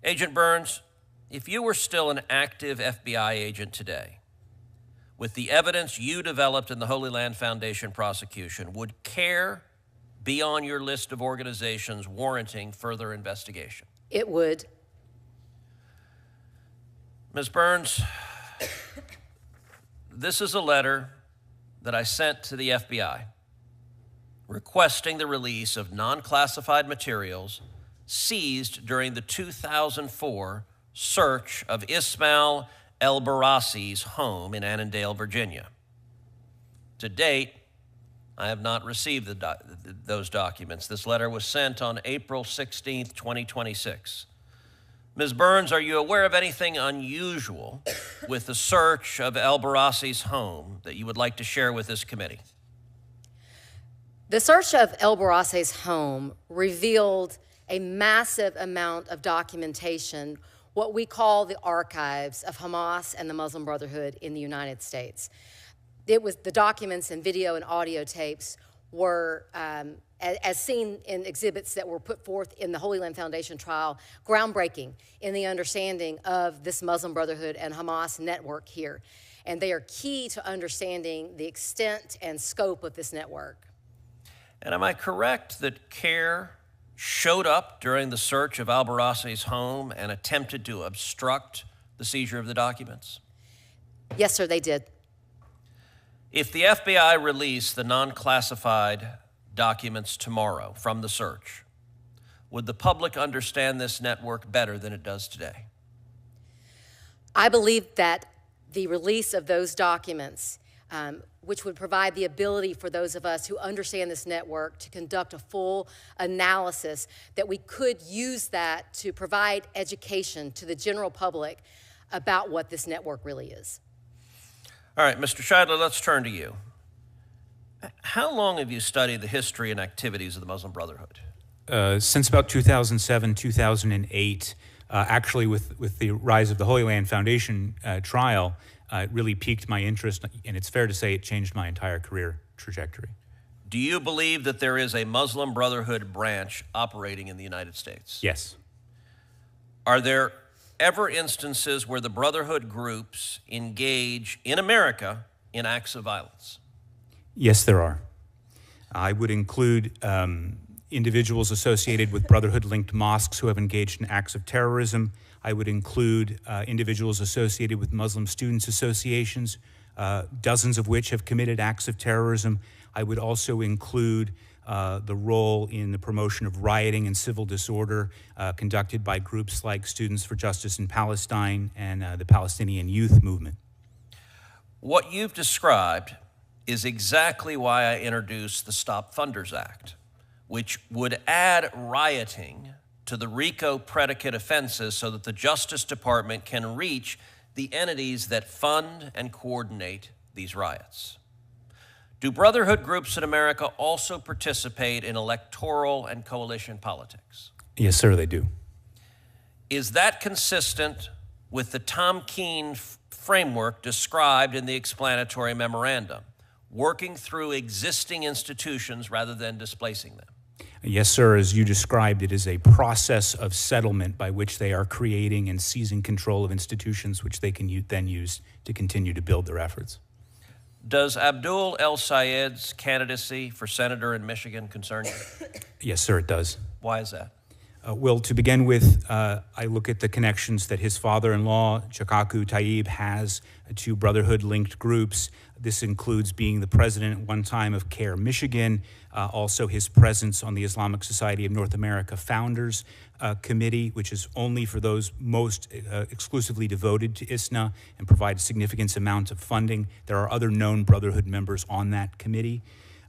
Agent Burns, if you were still an active FBI agent today, with the evidence you developed in the Holy Land Foundation prosecution, would CAIR be on your list of organizations warranting further investigation? It would. Ms. Burns, this is a letter that I sent to the FBI requesting the release of non-classified materials seized during the 2004 search of Ismail El-Barassi's home in Annandale, Virginia. To date, I have not received those documents. This letter was sent on April 16th, 2026. Ms. Burns, are you aware of anything unusual with the search of El-Barassi's home that you would like to share with this committee? The search of El-Barassi's home revealed a massive amount of documentation, what we call the archives of Hamas and the Muslim Brotherhood in the United States. It was the documents and video and audio tapes were, as seen in exhibits that were put forth in the Holy Land Foundation trial, groundbreaking in the understanding of this Muslim Brotherhood and Hamas network here. And they are key to understanding the extent and scope of this network. And am I correct that CAIR showed up during the search of Al-Barassi's home and attempted to obstruct the seizure of the documents? Yes, sir, they did. If the FBI released the non-classified documents tomorrow from the search, would the public understand this network better than it does today? I believe that the release of those documents, which would provide the ability for those of us who understand this network to conduct a full analysis, that we could use that to provide education to the general public about what this network really is. All right, Mr. Scheidler, let's turn to you. How long have you studied the history and activities of the Muslim Brotherhood? Since about 2007, 2008, actually with the rise of the Holy Land Foundation trial, it really piqued my interest, and it's fair to say it changed my entire career trajectory. Do you believe that there is a Muslim Brotherhood branch operating in the United States? Yes. Are there ever instances where the Brotherhood groups engage in America in acts of violence? Yes, there are. I would include individuals associated with Brotherhood-linked mosques who have engaged in acts of terrorism. I would include individuals associated with Muslim students associations, dozens of which have committed acts of terrorism. I would also include the role in the promotion of rioting and civil disorder conducted by groups like Students for Justice in Palestine and the Palestinian Youth Movement. What you've described is exactly why I introduced the Stop Funders Act, which would add rioting to the RICO predicate offenses so that the Justice Department can reach the entities that fund and coordinate these riots. Do Brotherhood groups in America also participate in electoral and coalition politics? Yes, sir, they do. Is that consistent with the Tom Keene framework described in the Explanatory Memorandum, working through existing institutions rather than displacing them? Yes, sir, as you described, it is a process of settlement by which they are creating and seizing control of institutions which they can then use to continue to build their efforts. Does Abdul El-Sayed's candidacy for senator in Michigan concern you? Yes, sir, it does. Why is that? Well, to begin with, I look at the connections that his father-in-law, Chakaku Tayyib, has to Brotherhood-linked groups. This includes being the president at one time of CAIR Michigan, also his presence on the Islamic Society of North America Founders Committee, which is only for those most exclusively devoted to ISNA and provides a significant amount of funding. There are other known Brotherhood members on that committee.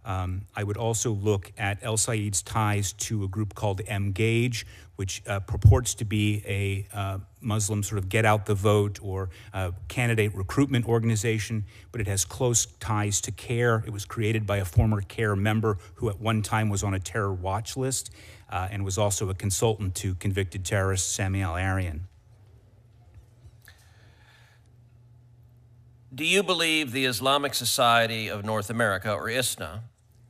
I would also look at El-Sayed's ties to a group called Engage, which purports to be a Muslim sort of get-out-the-vote or candidate recruitment organization, but it has close ties to CAIR. It was created by a former CAIR member who at one time was on a terror watch list and was also a consultant to convicted terrorist Samuel Arian. Do you believe the Islamic Society of North America, or ISNA,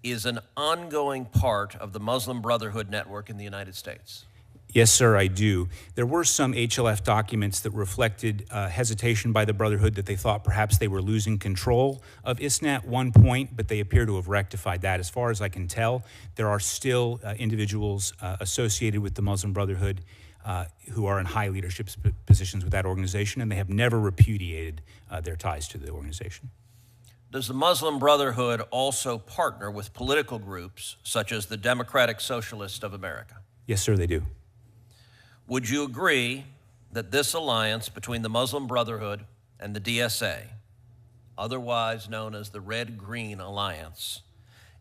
is an ongoing part of the Muslim Brotherhood network in the United States? Yes, sir, I do. There were some HLF documents that reflected hesitation by the Brotherhood that they thought perhaps they were losing control of ISNA at one point, but they appear to have rectified that. As far as I can tell, there are still individuals associated with the Muslim Brotherhood who are in high leadership positions with that organization, and they have never repudiated their ties to the organization. Does the Muslim Brotherhood also partner with political groups such as the Democratic Socialists of America? Yes, sir, they do. Would you agree that this alliance between the Muslim Brotherhood and the DSA, otherwise known as the Red-Green Alliance,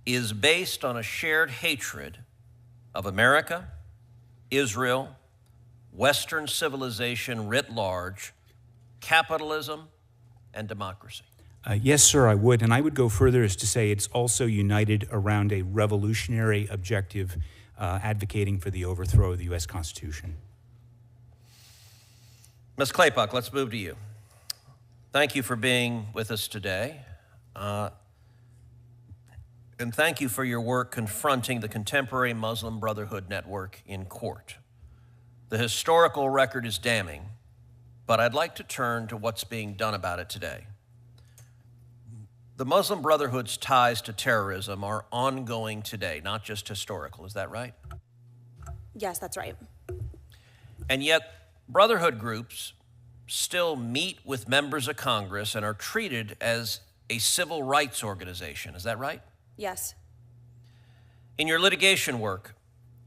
is based on a shared hatred of America, Israel, Western civilization writ large, capitalism, and democracy? Yes, sir, I would. And I would go further as to say it's also united around a revolutionary objective advocating for the overthrow of the U.S. Constitution. Ms. Claypock, let's move to you. Thank you for being with us today. And thank you for your work confronting the contemporary Muslim Brotherhood network in court. The historical record is damning, but I'd like to turn to what's being done about it today. The Muslim Brotherhood's ties to terrorism are ongoing today, not just historical. Is that right? Yes, that's right. And yet, Brotherhood groups still meet with members of Congress and are treated as a civil rights organization. Is that right? Yes. In your litigation work,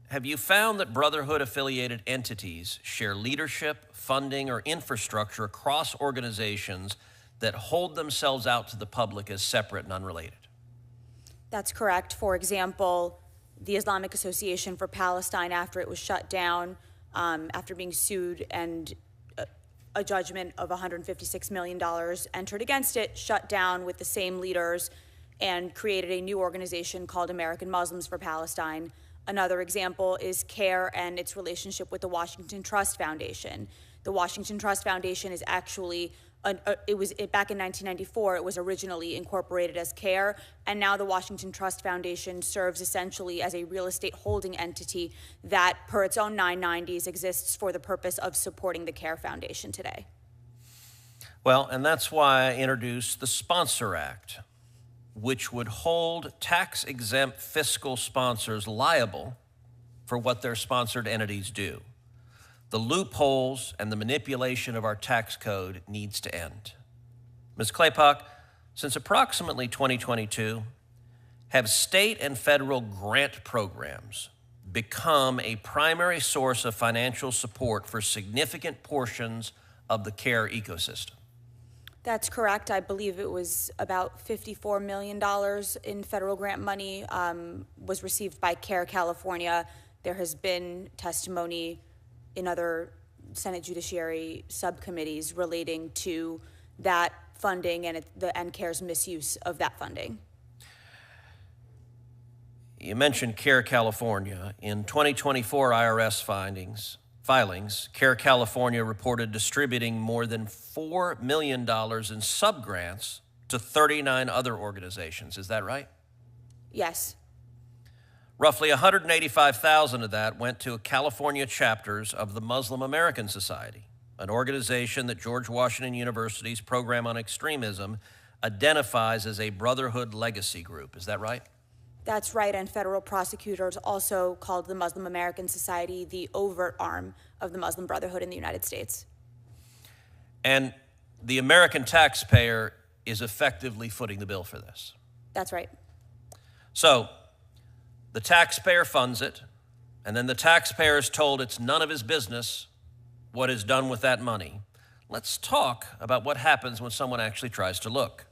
have you found that Brotherhood-affiliated entities share leadership, funding, or infrastructure across organizations that hold themselves out to the public as separate and unrelated? That's correct. For example, the Islamic Association for Palestine, after it was shut down, after being sued and a judgment of $156 million entered against it, shut down with the same leaders and created a new organization called American Muslims for Palestine. Another example is CAIR and its relationship with the Washington Trust Foundation. The Washington Trust Foundation is actually back in 1994, it was originally incorporated as CAIR, and now the Washington Trust Foundation serves essentially as a real estate holding entity that, per its own 990s, exists for the purpose of supporting the CAIR Foundation today. Well, and that's why I introduced the Sponsor Act, which would hold tax-exempt fiscal sponsors liable for what their sponsored entities do. The loopholes and the manipulation of our tax code needs to end. Ms. Claypock, since approximately 2022, have state and federal grant programs become a primary source of financial support for significant portions of the CAIR ecosystem? That's correct. I believe it was about $54 million in federal grant money was received by CAIR California. There has been testimony in other Senate Judiciary subcommittees relating to that funding and CAIR's misuse of that funding. You mentioned CAIR California. In 2024 IRS filings, CAIR California reported distributing more than $4 million in subgrants to 39 other organizations. Is that right? Yes. Roughly $185,000 of that went to California chapters of the Muslim American Society, an organization that George Washington University's program on extremism identifies as a Brotherhood legacy group. Is that right? That's right, and federal prosecutors also called the Muslim American Society the overt arm of the Muslim Brotherhood in the United States. And the American taxpayer is effectively footing the bill for this. That's right. So, the taxpayer funds it, and then the taxpayer is told it's none of his business what is done with that money. Let's talk about what happens when someone actually tries to look.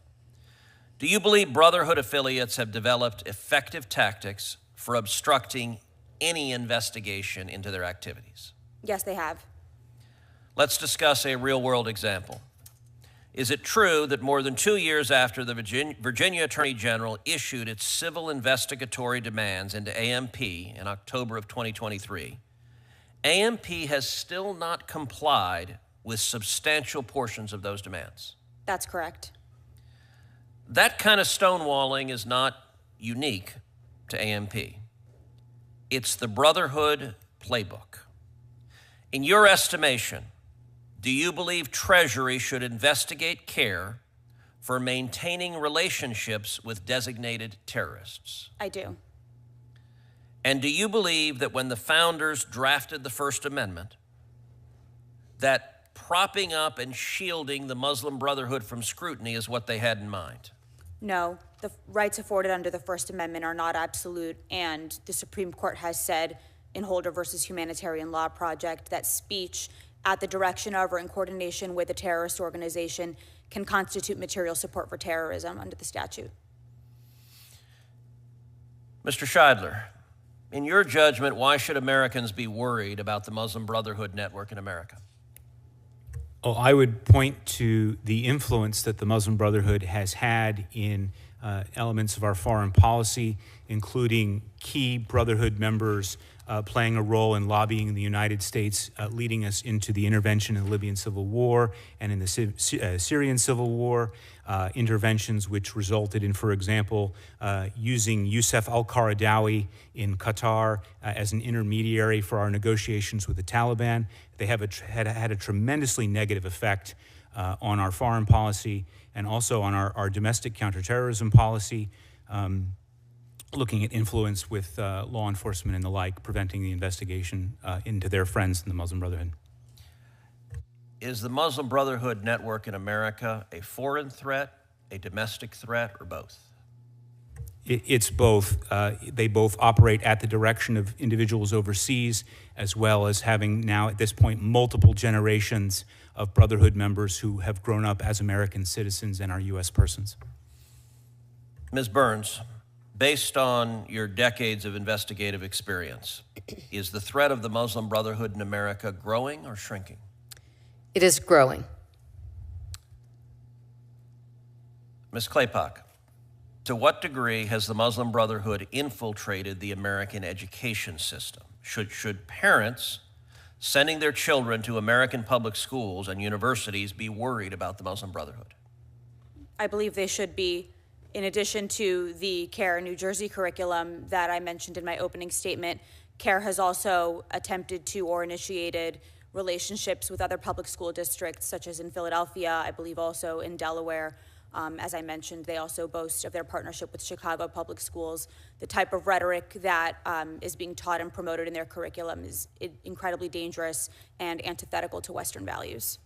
Do you believe Brotherhood affiliates have developed effective tactics for obstructing any investigation into their activities? Yes, they have. Let's discuss a real-world example. Is it true that more than 2 years after the Virginia Attorney General issued its civil investigatory demands into AMP in October of 2023, AMP has still not complied with substantial portions of those demands? That's correct. That kind of stonewalling is not unique to AMP. It's the Brotherhood playbook. In your estimation, do you believe Treasury should investigate CAIR for maintaining relationships with designated terrorists? I do. And do you believe that when the founders drafted the First Amendment, that propping up and shielding the Muslim Brotherhood from scrutiny is what they had in mind? No, the rights afforded under the First Amendment are not absolute, and the Supreme Court has said in Holder versus Humanitarian Law Project that speech at the direction of or in coordination with a terrorist organization can constitute material support for terrorism under the statute. Mr. Scheidler, in your judgment, why should Americans be worried about the Muslim Brotherhood network in America? Oh, I would point to the influence that the Muslim Brotherhood has had in elements of our foreign policy, including key Brotherhood members playing a role in lobbying the United States, leading us into the intervention in the Libyan civil war and in the Syrian civil war, interventions which resulted in, for example, using Youssef al-Qaradawi in Qatar as an intermediary for our negotiations with the Taliban. They have had a tremendously negative effect on our foreign policy and also on our domestic counterterrorism policy, looking at influence with law enforcement and the like, preventing the investigation into their friends in the Muslim Brotherhood. Is the Muslim Brotherhood network in America a foreign threat, a domestic threat, or both? It's both. They both operate at the direction of individuals overseas, as well as having now at this point multiple generations of Brotherhood members who have grown up as American citizens and are U.S. persons. Ms. Burns, based on your decades of investigative experience, is the threat of the Muslim Brotherhood in America growing or shrinking? It is growing. Ms. Claypock, to what degree has the Muslim Brotherhood infiltrated the American education system? Should parents sending their children to American public schools and universities be worried about the Muslim Brotherhood? I believe they should be. In addition to the CAIR New Jersey curriculum that I mentioned in my opening statement, CAIR has also attempted to or initiated relationships with other public school districts, such as in Philadelphia, I believe also in Delaware. As I mentioned, they also boast of their partnership with Chicago Public Schools. The type of rhetoric that is being taught and promoted in their curriculum is incredibly dangerous and antithetical to Western values.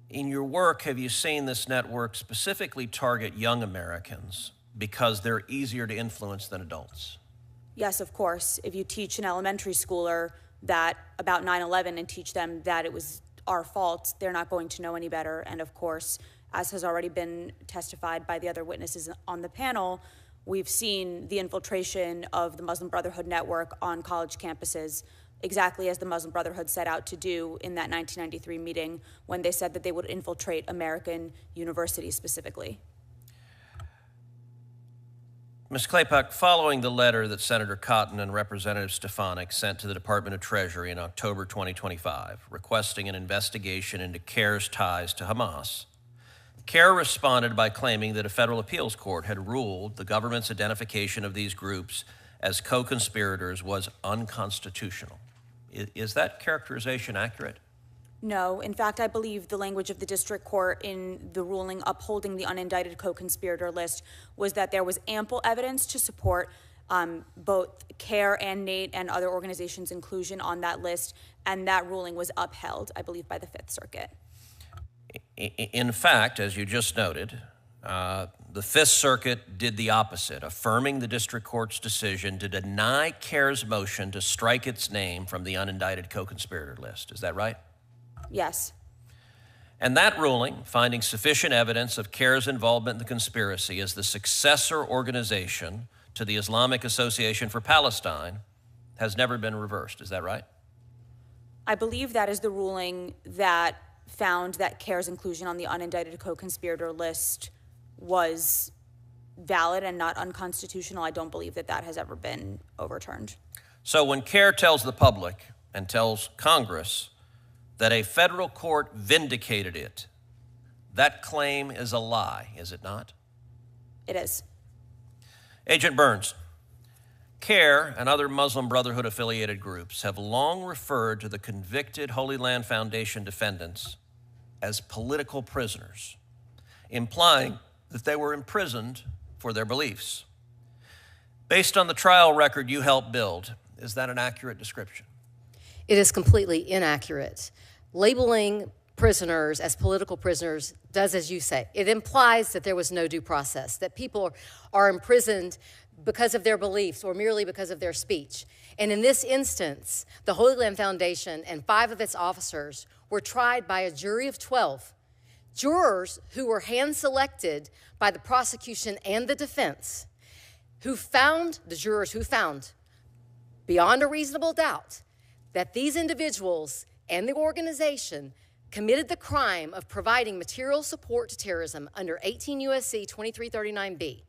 In your work, have you seen this network specifically target young Americans because they're easier to influence than adults? Yes, of course. If you teach an elementary schooler that about 9/11 and teach them that it was our fault, they're not going to know any better. And of course, as has already been testified by the other witnesses on the panel, we've seen the infiltration of the Muslim Brotherhood network on college campuses, exactly as the Muslim Brotherhood set out to do in that 1993 meeting when they said that they would infiltrate American universities specifically. Ms. Claypock, following the letter that Senator Cotton and Representative Stefanik sent to the Department of Treasury in October 2025, requesting an investigation into CAIR's ties to Hamas, CAIR responded by claiming that a federal appeals court had ruled the government's identification of these groups as co-conspirators was unconstitutional. Is that characterization accurate? No. In fact, I believe the language of the district court in the ruling upholding the unindicted co-conspirator list was that there was ample evidence to support both CAIR and NAIT and other organizations' inclusion on that list, and that ruling was upheld, I believe, by the Fifth Circuit. In fact, as you just noted, the Fifth Circuit did the opposite, affirming the district court's decision to deny CAIR's motion to strike its name from the unindicted co-conspirator list. Is that right? Yes. And that ruling, finding sufficient evidence of CAIR's involvement in the conspiracy as the successor organization to the Islamic Association for Palestine, has never been reversed. Is that right? I believe that is the ruling that found that CAIR's inclusion on the unindicted co-conspirator list was valid and not unconstitutional. I don't believe that that has ever been overturned. So when CAIR tells the public and tells Congress that a federal court vindicated it, that claim is a lie, is it not? It is. Agent Burns, CAIR and other Muslim Brotherhood affiliated groups have long referred to the convicted Holy Land Foundation defendants as political prisoners, implying that they were imprisoned for their beliefs. Based on the trial record you helped build, is that an accurate description? It is completely inaccurate. Labeling prisoners as political prisoners does as you say. It implies that there was no due process, that people are imprisoned because of their beliefs or merely because of their speech. And in this instance, the Holy Land Foundation and 5 of its officers were tried by a jury of 12, jurors who were hand-selected by the prosecution and the defense, the jurors who found, beyond a reasonable doubt, that these individuals and the organization committed the crime of providing material support to terrorism under 18 U.S.C. 2339B.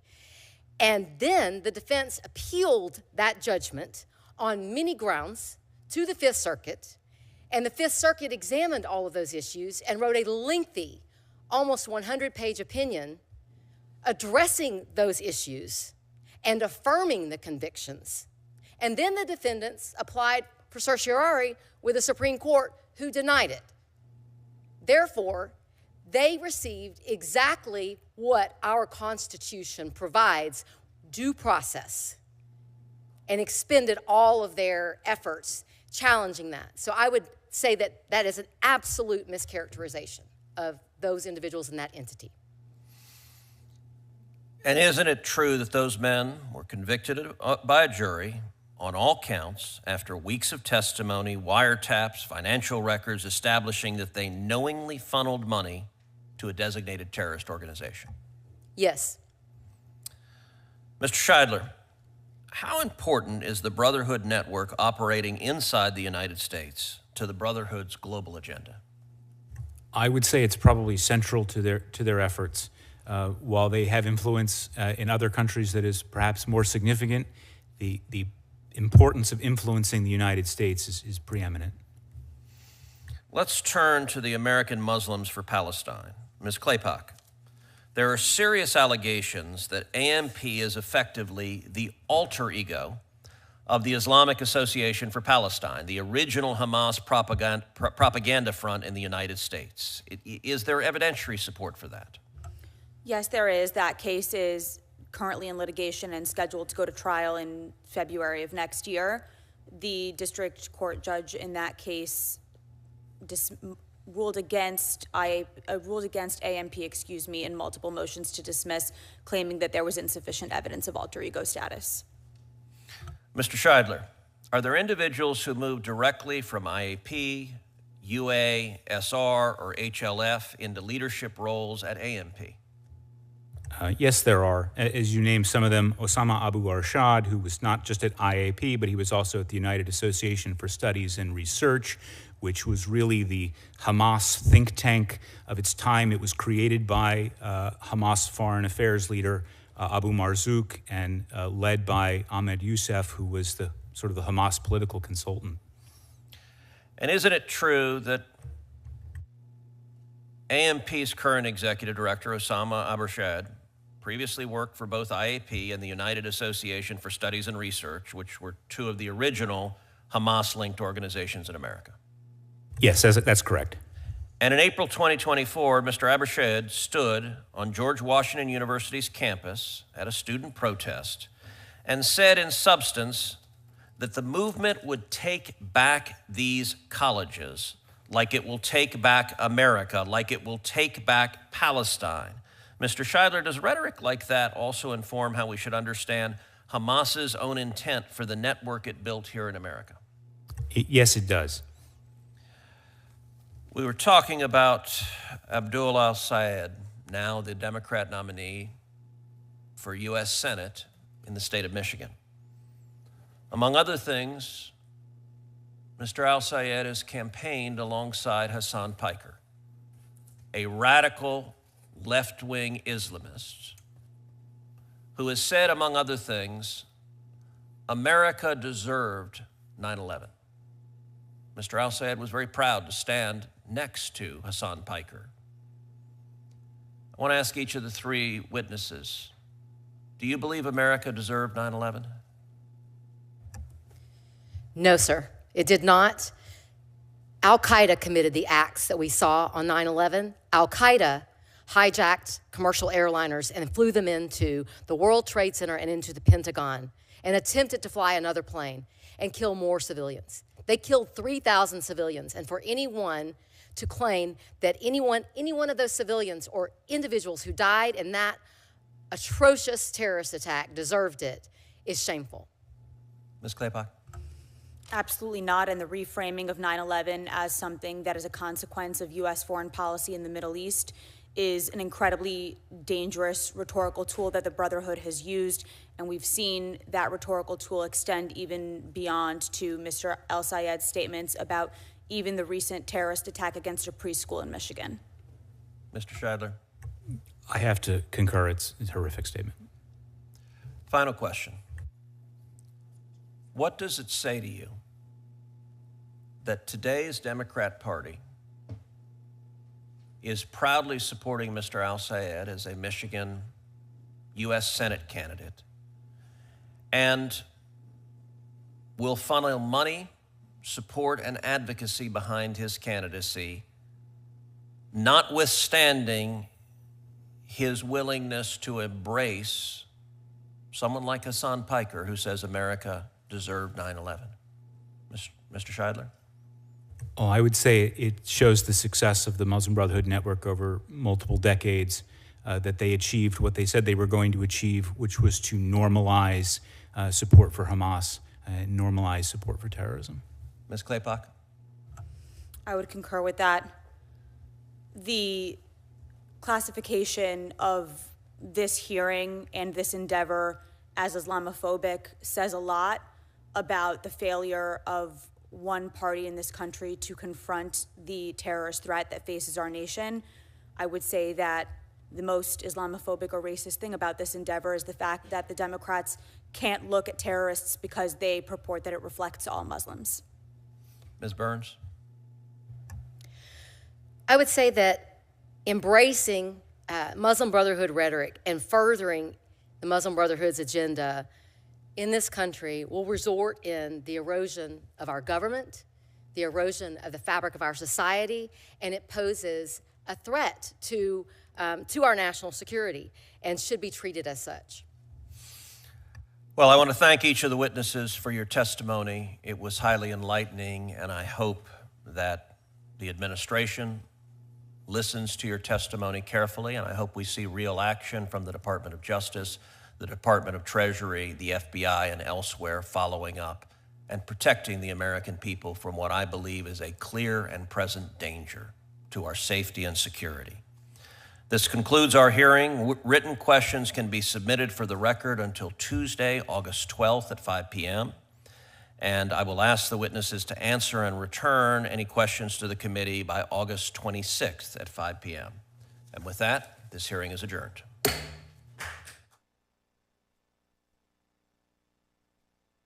And then the defense appealed that judgment on many grounds to the Fifth Circuit, and the Fifth Circuit examined all of those issues and wrote a lengthy, almost 100-page opinion addressing those issues and affirming the convictions. And then the defendants applied for certiorari with the Supreme Court, who denied it. Therefore, they received exactly what our Constitution provides, due process, and expended all of their efforts challenging that. So I would say that that is an absolute mischaracterization of those individuals in that entity. And isn't it true that those men were convicted by a jury on all counts after weeks of testimony, wiretaps, financial records establishing that they knowingly funneled money to a designated terrorist organization? Yes. Mr. Scheidler, how important is the Brotherhood network operating inside the United States to the Brotherhood's global agenda? I would say it's probably central to their efforts. While they have influence in other countries that is perhaps more significant, the importance of influencing the United States is preeminent. Let's turn to the American Muslims for Palestine. Ms. Claypack, there are serious allegations that AMP is effectively the alter ego of the Islamic Association for Palestine, the original Hamas propaganda front in the United States. Is there evidentiary support for that? Yes, there is. That case is currently in litigation and scheduled to go to trial in February of next year. The district court judge in that case ruled against AMP, in multiple motions to dismiss, claiming that there was insufficient evidence of alter ego status. Mr. Scheidler, are there individuals who move directly from IAP, UA, SR, or HLF into leadership roles at AMP? Yes, there are. As you named some of them, Osama Abu Arshad, who was not just at IAP, but he was also at the United Association for Studies and Research, which was really the Hamas think tank of its time. It was created by Hamas foreign affairs leader Abu Marzouk and led by Ahmed Youssef, who was the sort of the Hamas political consultant. And isn't it true that AMP's current executive director, Osama Abu Arshad, previously worked for both IAP and the United Association for Studies and Research, which were 2 of the original Hamas-linked organizations in America? Yes, that's correct. And in April 2024, Mr. Abu Arshad stood on George Washington University's campus at a student protest and said in substance that the movement would take back these colleges like it will take back America, like it will take back Palestine. Mr. Scheidler, does rhetoric like that also inform how we should understand Hamas's own intent for the network it built here in America? Yes, it does. We were talking about Abdul al-Sayed, now the Democrat nominee for U.S. Senate in the state of Michigan. Among other things, Mr. al-Sayed has campaigned alongside Hassan Piker, a radical left-wing Islamist who has said, among other things, America deserved 9/11. Mr. al-Sayed was very proud to stand next to Hassan Piker. I want to ask each of the 3 witnesses, do you believe America deserved 9/11? No, sir, it did not. Al-Qaeda committed the acts that we saw on 9/11. Al-Qaeda hijacked commercial airliners and flew them into the World Trade Center and into the Pentagon and attempted to fly another plane and kill more civilians. They killed 3,000 civilians, and for anyone to claim that any one of those civilians or individuals who died in that atrocious terrorist attack deserved it is shameful. Ms. Claypock? Absolutely not, and the reframing of 9/11 as something that is a consequence of U.S. foreign policy in the Middle East is an incredibly dangerous rhetorical tool that the Brotherhood has used, and we've seen that rhetorical tool extend even beyond to Mr. El-Sayed's statements about even the recent terrorist attack against a preschool in Michigan. Mr. Scheidler? I have to concur. It's a horrific statement. Final question. What does it say to you that today's Democrat Party is proudly supporting Mr. Al-Sayed as a Michigan U.S. Senate candidate and will funnel money, support, and advocacy behind his candidacy, notwithstanding his willingness to embrace someone like Hassan Piker, who says America deserved 9/11? Mr. Scheidler? Oh, I would say it shows the success of the Muslim Brotherhood network over multiple decades, that they achieved what they said they were going to achieve, which was to normalize support for Hamas, normalize support for terrorism. Ms. Claypock? I would concur with that. The classification of this hearing and this endeavor as Islamophobic says a lot about the failure of one party in this country to confront the terrorist threat that faces our nation. I would say that the most Islamophobic or racist thing about this endeavor is the fact that the Democrats can't look at terrorists because they purport that it reflects all Muslims. Ms. Burns? I would say that embracing Muslim Brotherhood rhetoric and furthering the Muslim Brotherhood's agenda in this country will result in the erosion of our government, the erosion of the fabric of our society, and it poses a threat to our national security and should be treated as such. Well, I want to thank each of the witnesses for your testimony. It was highly enlightening, and I hope that the administration listens to your testimony carefully, and I hope we see real action from the Department of Justice, the Department of Treasury, the FBI, and elsewhere following up and protecting the American people from what I believe is a clear and present danger to our safety and security. This concludes our hearing. Written questions can be submitted for the record until Tuesday, August 12th at 5 p.m. And I will ask the witnesses to answer and return any questions to the committee by August 26th at 5 p.m. And with that, this hearing is adjourned.